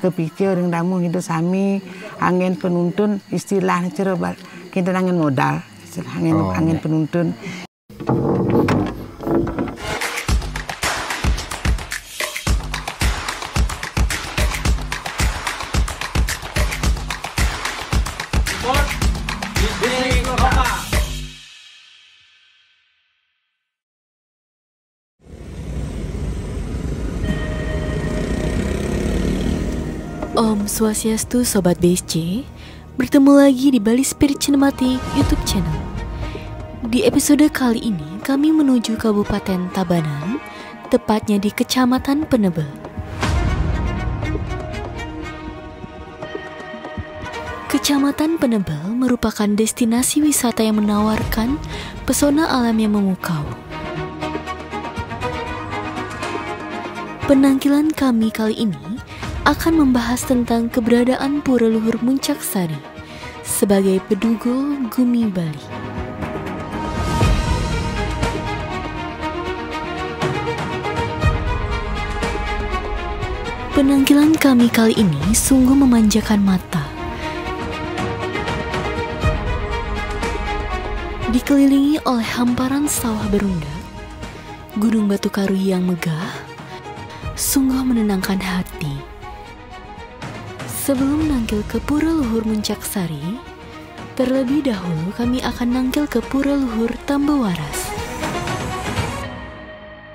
kepikir yang damu hidup sami angin penuntun istilahnya coba kita angin modal angin penuntun. Om Swastiastu Sobat BSC, bertemu lagi di Bali Spirit Cinematic YouTube channel. Di episode kali ini kami menuju Kabupaten Tabanan, tepatnya di Kecamatan Penebel. Kecamatan Penebel merupakan destinasi wisata yang menawarkan pesona alam yang memukau. Penampilan kami kali ini akan membahas tentang keberadaan Pura Luhur Muncaksari sebagai Bedugul Gumi Bali. Penampilan kami kali ini sungguh memanjakan mata. Dikelilingi oleh hamparan sawah berundak, gunung batu karuy yang megah, sungguh menenangkan hati. Sebelum nangkil ke Pura Luhur Muncaksari, terlebih dahulu kami akan nangkil ke Pura Luhur Tambawaras.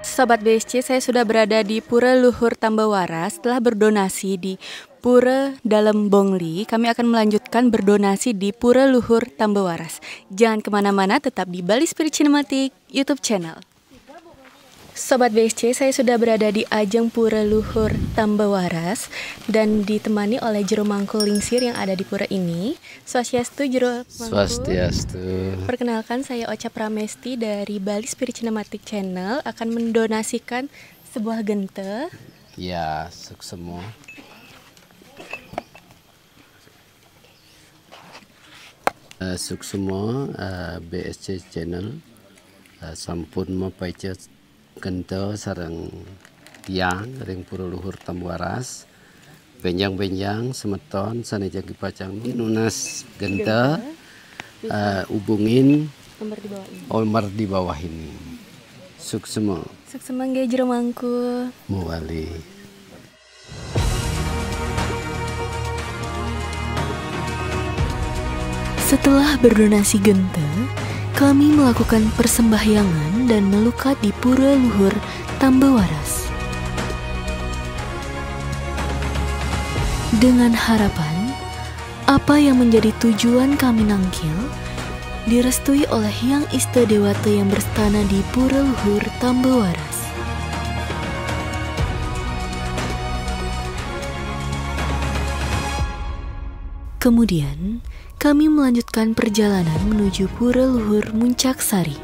Sobat BSC, saya sudah berada di Pura Luhur Tambawaras. Setelah berdonasi di Pura Dalem Bongli, kami akan melanjutkan berdonasi di Pura Luhur Tambawaras. Jangan kemana-mana, tetap di Bali Spirit Cinematic YouTube channel. Sobat BSC, saya sudah berada di ajang Pura Luhur Tambawaras dan ditemani oleh Jero Mangkul Lingsir yang ada di pura ini. Swastiastu Jero Mangkul. Swastiastu. Perkenalkan, saya Ocha Pramesti dari Bali Spirit Cinematic Channel akan mendonasikan sebuah gente. Ya, semua. Semua BSC Channel sampun mapaicet gento sarang tiang ring Pura Luhur Tambawaras benjang-benjang semeton saneja gipacang nunas gento hubungin nomor di bawah ini. Suksema nggih Jero Mangkul. Muwali. Setelah berdonasi gente, kami melakukan persembahyangan dan melukat di Pura Luhur Tambawaras. Dengan harapan, apa yang menjadi tujuan kami nangkil direstui oleh Hyang Ista Dewata yang berstana di Pura Luhur Tambawaras. Kemudian, kami melanjutkan perjalanan menuju Pura Luhur Muncaksari.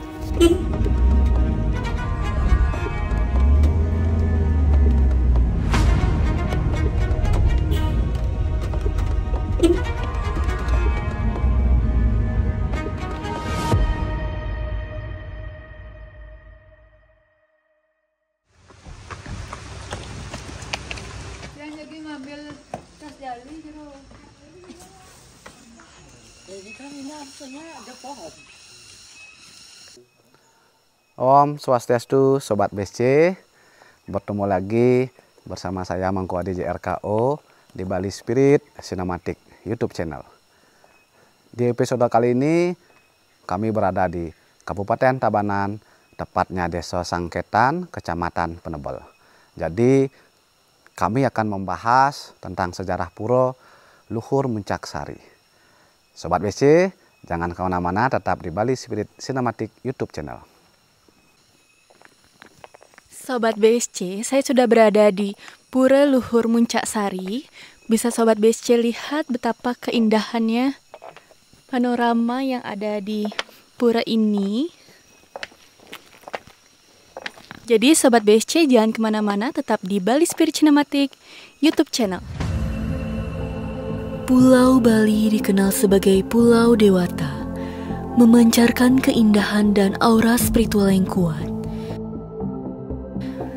Om Swastiastu Sobat BSC, bertemu lagi bersama saya Mangku Adi JRKO di Bali Spirit Cinematic YouTube channel. Di episode kali ini kami berada di Kabupaten Tabanan, tepatnya Desa Sangketan, Kecamatan Penebel. Jadi kami akan membahas tentang sejarah Pura Luhur Muncaksari. Sobat BSC, jangan kemana-mana, tetap di Bali Spirit Cinematic YouTube channel. Sobat BSC, saya sudah berada di Pura Luhur Muncaksari. Bisa Sobat BSC lihat betapa keindahannya panorama yang ada di pura ini. Jadi Sobat BSC jangan kemana-mana, tetap di Bali Spirit Cinematic YouTube channel. Pulau Bali dikenal sebagai Pulau Dewata, memancarkan keindahan dan aura spiritual yang kuat.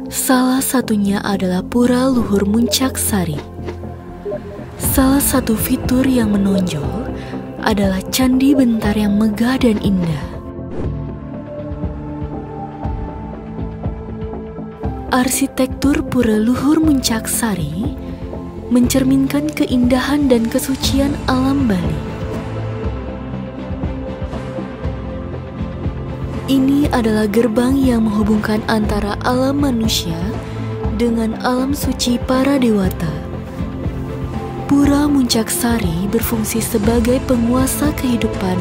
Salah satunya adalah Pura Luhur Muncaksari. Salah satu fitur yang menonjol adalah Candi Bentar yang megah dan indah. Arsitektur Pura Luhur Muncaksari mencerminkan keindahan dan kesucian alam Bali. Ini adalah gerbang yang menghubungkan antara alam manusia dengan alam suci para dewata. Pura Muncaksari berfungsi sebagai penguasa kehidupan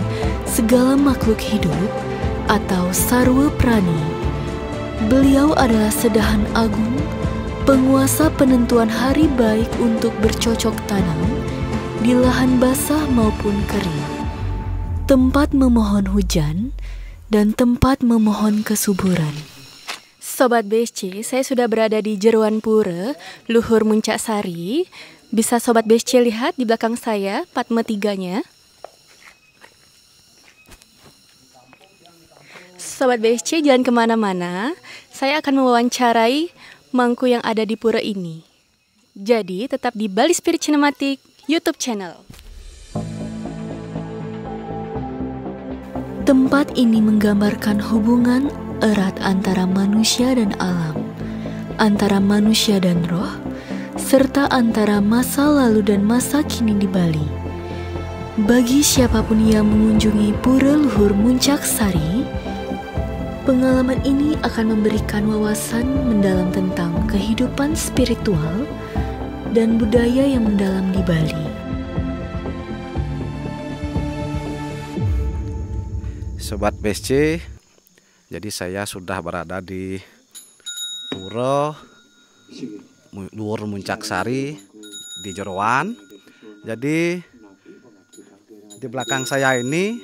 segala makhluk hidup atau sarwa prani. Beliau adalah sedahan agung, penguasa penentuan hari baik untuk bercocok tanam di lahan basah maupun kering, tempat memohon hujan, dan tempat memohon kesuburan. Sobat BSC, saya sudah berada di Jeroan Pura Luhur Muncaksari. Bisa Sobat BSC lihat di belakang saya Padma 3-nya. Sobat BSC, jangan kemana-mana. Saya akan mewawancarai mangku yang ada di pura ini. Jadi tetap di Bali Spirit Cinematic YouTube channel. Tempat ini menggambarkan hubungan erat antara manusia dan alam, antara manusia dan roh, serta antara masa lalu dan masa kini di Bali. Bagi siapapun yang mengunjungi Pura Luhur Muncaksari, pengalaman ini akan memberikan wawasan mendalam tentang kehidupan spiritual dan budaya yang mendalam di Bali. Sobat BSC, jadi saya sudah berada di Pura Luhur Muncaksari di Jeroan. Jadi di belakang saya ini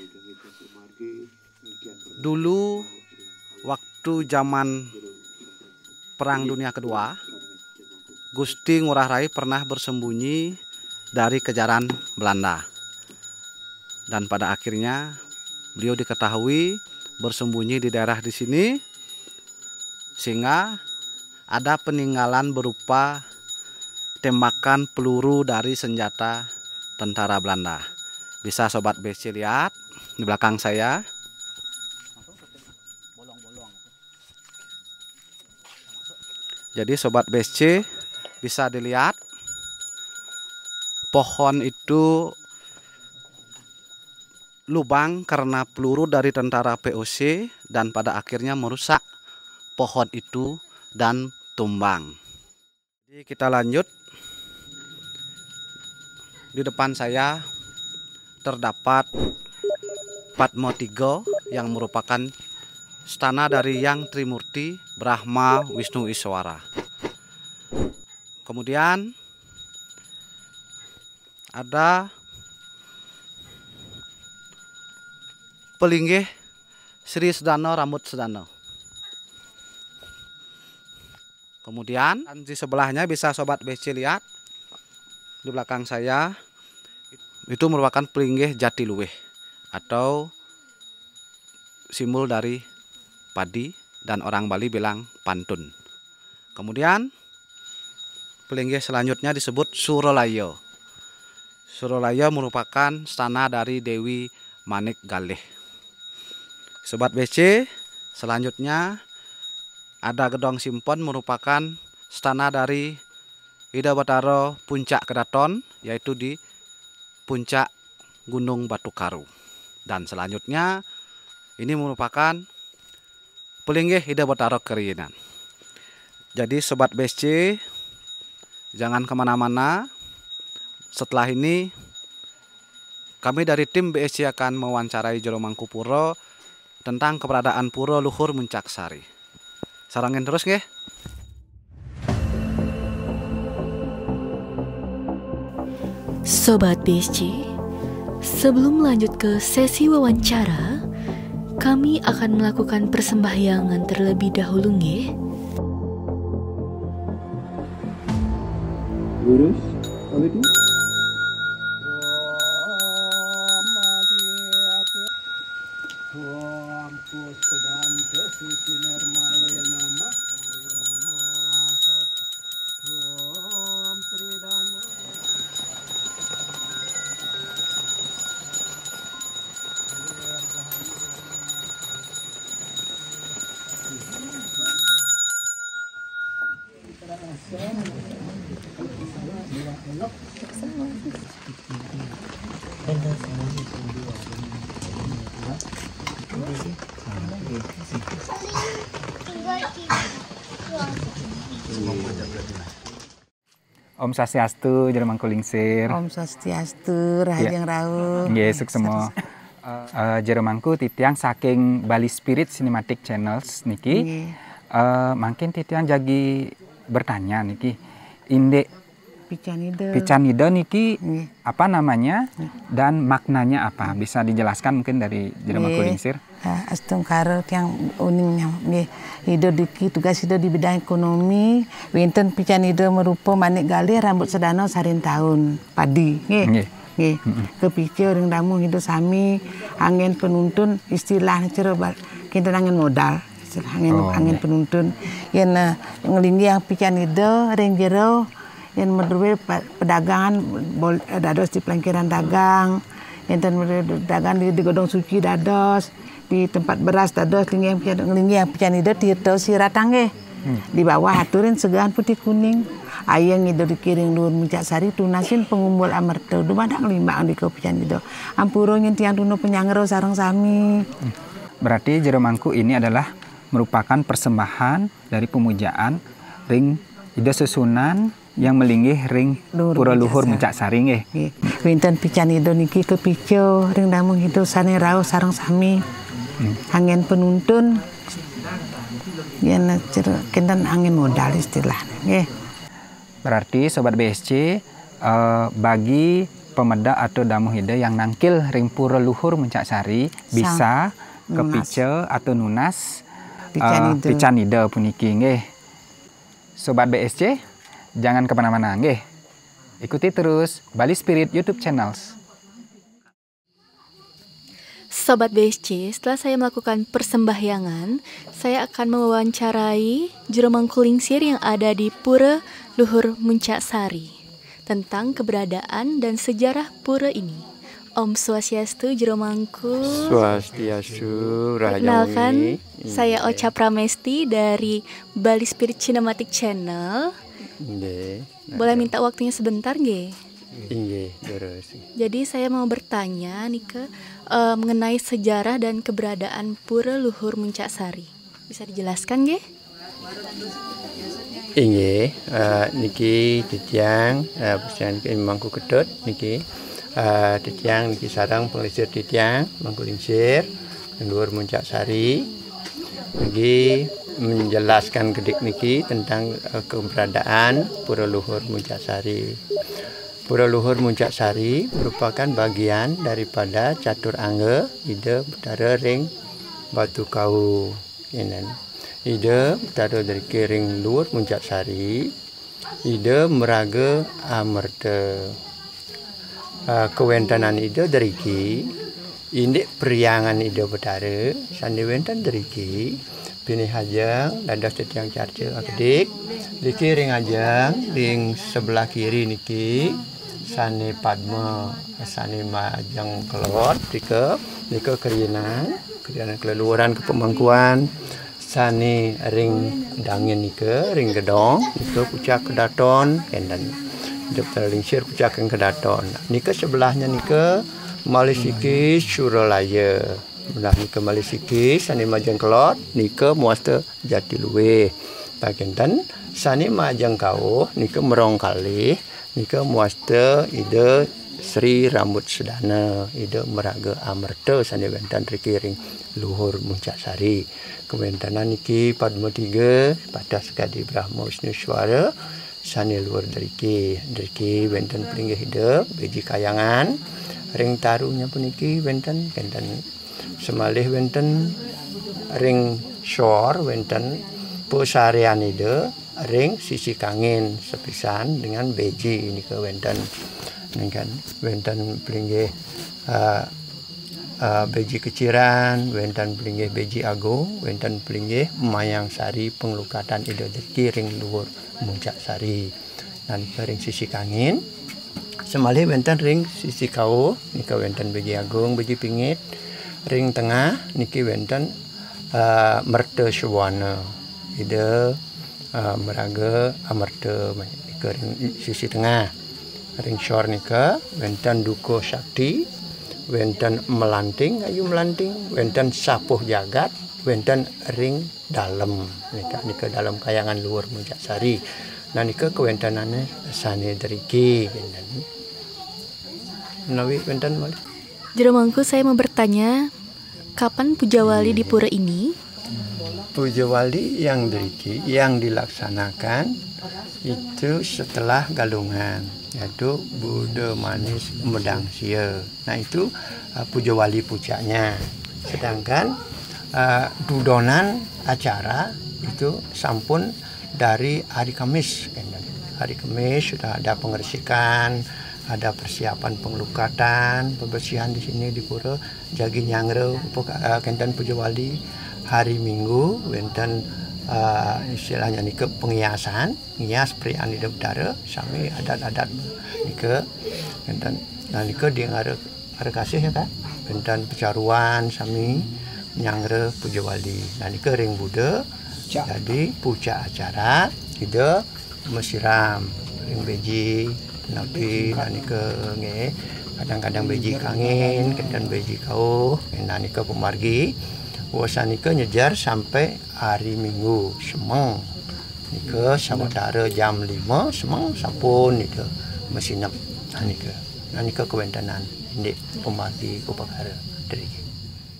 dulu waktu zaman Perang Dunia Kedua, Gusti Ngurah Rai pernah bersembunyi dari kejaran Belanda. Dan pada akhirnya beliau diketahui bersembunyi di daerah di sini, sehingga ada peninggalan berupa tembakan peluru dari senjata tentara Belanda. Bisa Sobat BSC lihat di belakang saya. Jadi Sobat BSC bisa dilihat pohon itu lubang karena peluru dari tentara POC dan pada akhirnya merusak pohon itu dan tumbang. Jadi kita lanjut. Di depan saya terdapat Padma 3 yang merupakan stana dari Yang Trimurti Brahma Wisnu Iswara. Kemudian ada Pelinggih Sri Sedano Rambut Sedano. Kemudian di sebelahnya bisa Sobat BSC lihat di belakang saya itu merupakan Pelinggih Jatiluwih atau simbol dari padi dan orang Bali bilang pantun. Kemudian Pelinggih selanjutnya disebut Suralayo. Suralayo merupakan stana dari Dewi Manik Galih. Sobat BSC, selanjutnya ada Gedong Simpon merupakan stana dari Ida Batara Puncak Kedaton, yaitu di puncak Gunung Batu Karu. Dan selanjutnya ini merupakan Pelinggih Ida Batara Keriinan. Jadi Sobat BSC, jangan kemana-mana. Setelah ini kami dari tim BSC akan mewawancarai Jero Mangkupuro tentang keberadaan Pura Luhur Muncaksari. Sarangin terus nggih. Sobat BSC, sebelum lanjut ke sesi wawancara, kami akan melakukan persembahyangan terlebih dahulu nggih. Lurus, already. Om Swastiastu, Jero Mangku Lingsir. Om Swastiastu, Rahajeng Rauh. Nggih, suksema. Jero Mangku titiang saking Bali Spirit Cinematic Channels niki. Mungkin titiang jagi bertanya niki. Indek Picanida niki apa namanya dan maknanya apa? Bisa dijelaskan mungkin dari Jero Mangku Lingsir? Astung karo tiang uningnya nggih. Hidup tugas hidup di bidang ekonomi. Winten Picanida merupa manik gali rambut sedano sarin tahun padi nggih. Nggih. Kepikir ring damu hidup sami angin penuntun istilahnya cerobal kita angin modal. Angin penuntun yen ngelinggi yang Picanida ring jero yen medruwe pedagangan dados di pelangkiran dagang. Enten dagang di Godong Suci dados di tempat beras dados nglingi yang Picanida tirto siratang nggih. Di bawah haturin segahan putih kuning. Ayang itu dikiring Luhur Muncak Sari tunasin pengumpul amerta. Dumadak limbang di Picanida. Ampuro nyentian tuno penyangero sareng sami. Berarti Jero Mangku ini adalah merupakan persembahan dari pemujaan ring ida susunan yang melinggih ring Pura Luhur Muncak Sari nggih. Winten Picanida niki kepicu ring damu hidup sane rauh sareng sami. Angin penuntun yen kenten angin modal istilahnya nggih. Berarti sobat BSC bagi pemeda atau damu hida yang nangkil ring Pura Luhur Muncak Sari bisa kepicu atau nunas Picanida puniki nggih. Sobat BSC jangan kemana-mana nggih. Ikuti terus Bali Spirit YouTube Channels. Sobat BSC, setelah saya melakukan persembahyangan, saya akan mewawancarai Jero Mangku Lingsir yang ada di Pura Luhur Muncak Sari tentang keberadaan dan sejarah pura ini. Om Swastiastu, Jero Mangku. Swastiastu, Perkenalkan, saya Ocha Pramesti dari Bali Spirit Cinematic Channel. Boleh minta waktunya sebentar nggih? Jadi saya mau bertanya nih mengenai sejarah dan keberadaan Pura Luhur Muncak Sari. Bisa dijelaskan nggih? Inggih, niki titiang pesan Mangku Kedut niki. Titiang niki sarang penglesir titiang Mangku Lingsir Luhur Muncak Sari. Niki menjelaskan kedik niki tentang keberadaan Pura Luhur Muncak Sari. Pura Luhur Muncak Sari merupakan bagian daripada catur angga ide betara ring Batu Kau. Ide betara dari ring Luhur Muncak Sari, ide meraga amerta. Kewentanan ide dari ki, indik periangan ide betara, sandi wentan dari ki, Pini Hajang, dados titiang carca akedik, niki ring Hajang, ring sebelah kiri niki, sani Padma, sani Majang Kelot, nika kerinan keleluhuran kepemangkuan, sani ring dangin nika, ring gedong, nika pucak kedaton, kendan. Dr. Lingsir pucak kedaton. Nika sebelahnya nika Malisiki Suralaya. Belah nika Malisiki sani Majang Kelot, nika muasta Jatiluwe. Pakenten sani Majang Kau, nika Merong Kalih, nika muasta ide Sri Rambut Sedana, ide Meraga Amerta sani wentan rikiring Luhur Muncak Sari. Kewentanan niki Padma 3 patas Kadi Brahma Wisnu Swara sani luar deriki wenten pelinggih hidup beji kayangan ring taruhnya puniki wenten semalih wenten ring shore wenten pusarian ide ring sisi kangin sepisan dengan beji ini ke wenten pelinggih beji keciran wenten pelinggih beji agung wenten pelinggih mayang sari penglukatan ide deriki ring luar Muncak Sari. Dan ring sisi kangin semalih wenten ring sisi kau nika wenten beji agung beji pingit ring tengah niki wenten merta syawana ide meraga amerta nika ring sisi tengah ring sor nika wenten duko sakti, wenten melanting ayu melanting, wenten sapuh jagat, wenten ring dalem nika dalam kayangan luhur Muncaksari. Nah nika kewentenane sane driki wenten. Menawi wenten malih. Jero mangku saya mau bertanya, kapan puja wali di pura ini? Puja wali yang driki yang dilaksanakan itu setelah galungan, yaitu Buddha Manis Medang Sia. Nah itu puja wali pucanya. Sedangkan dudonan acara itu sampun dari hari Kamis. Hari Kamis sudah ada pengersikan, ada persiapan pengelukatan, pembersihan di sini di pura, jagi nyangre kenten puja wali. Hari Minggu wenten istilahnya nike penghiasan, ngias prian di udara, sami adat-adat nike wenten. Nah nike di ngare kasih ya kan, wenten pecaruan sami nyangre puja wali. Nah nike ring Buddha, jadi puja acara ide mesiram ring beji nabi. Nah nike nge kadang-kadang beji kangin, kadang beji kau, nah nike pemargi. Wasanika nyejar sampai hari Minggu semeng nika saudara jam 5 semeng sampun nika mesinep nika kewentenan indik pemargi upakara dari.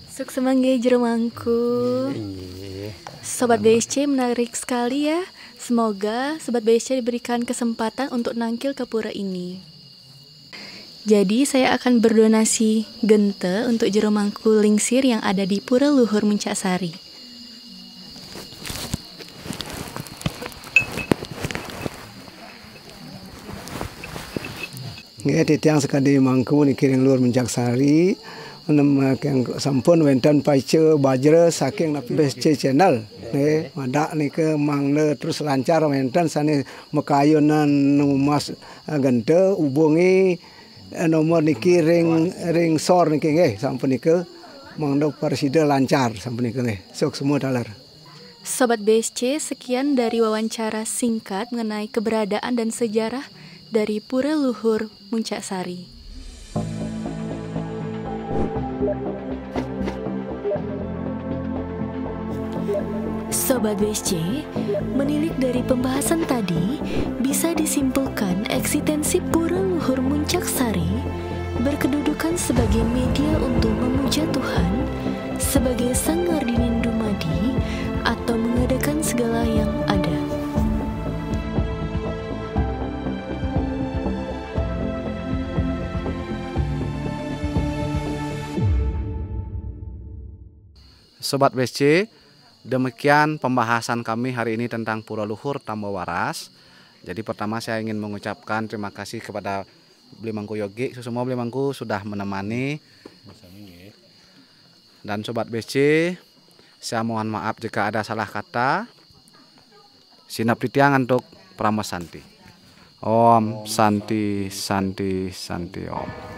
Suk semangge jero mangku. Sobat BSC menarik sekali ya. Semoga Sobat BSC diberikan kesempatan untuk nangkil ke pura ini. Jadi saya akan berdonasi gente untuk jero mangku lingsir yang ada di Pura Luhur Muncaksari. Nggih titiang sekali mangku niki ring Luhur Muncaksari yang sampun wenten paice bajre saking napi BSC channel. Nggih madak niki mangle terus lancar wenten sane mekayunan mas gente hubungi nomor niki ring sor niki nggih sampun niki mangdo presida lancar sampun niki nggih. Sok semua dalar. Sobat BSC, sekian dari wawancara singkat mengenai keberadaan dan sejarah dari Pura Luhur Muncaksari. Sobat BSC, menilik dari pembahasan tadi, bisa disimpulkan eksistensi Pura Luhur Muncaksari berkedudukan sebagai media untuk memuja Tuhan, sebagai Sang Ngardinin Dumadi, atau mengadakan segala yang ada. Sobat BSC, demikian pembahasan kami hari ini tentang Pura Luhur Tambawaras. Jadi pertama saya ingin mengucapkan terima kasih kepada Bli Mangku Yogi, semua Bli Mangku sudah menemani. Dan Sobat BSC, saya mohon maaf jika ada salah kata. Sinap titiang untuk Prama Santi. Om Santi Santi Santi Om.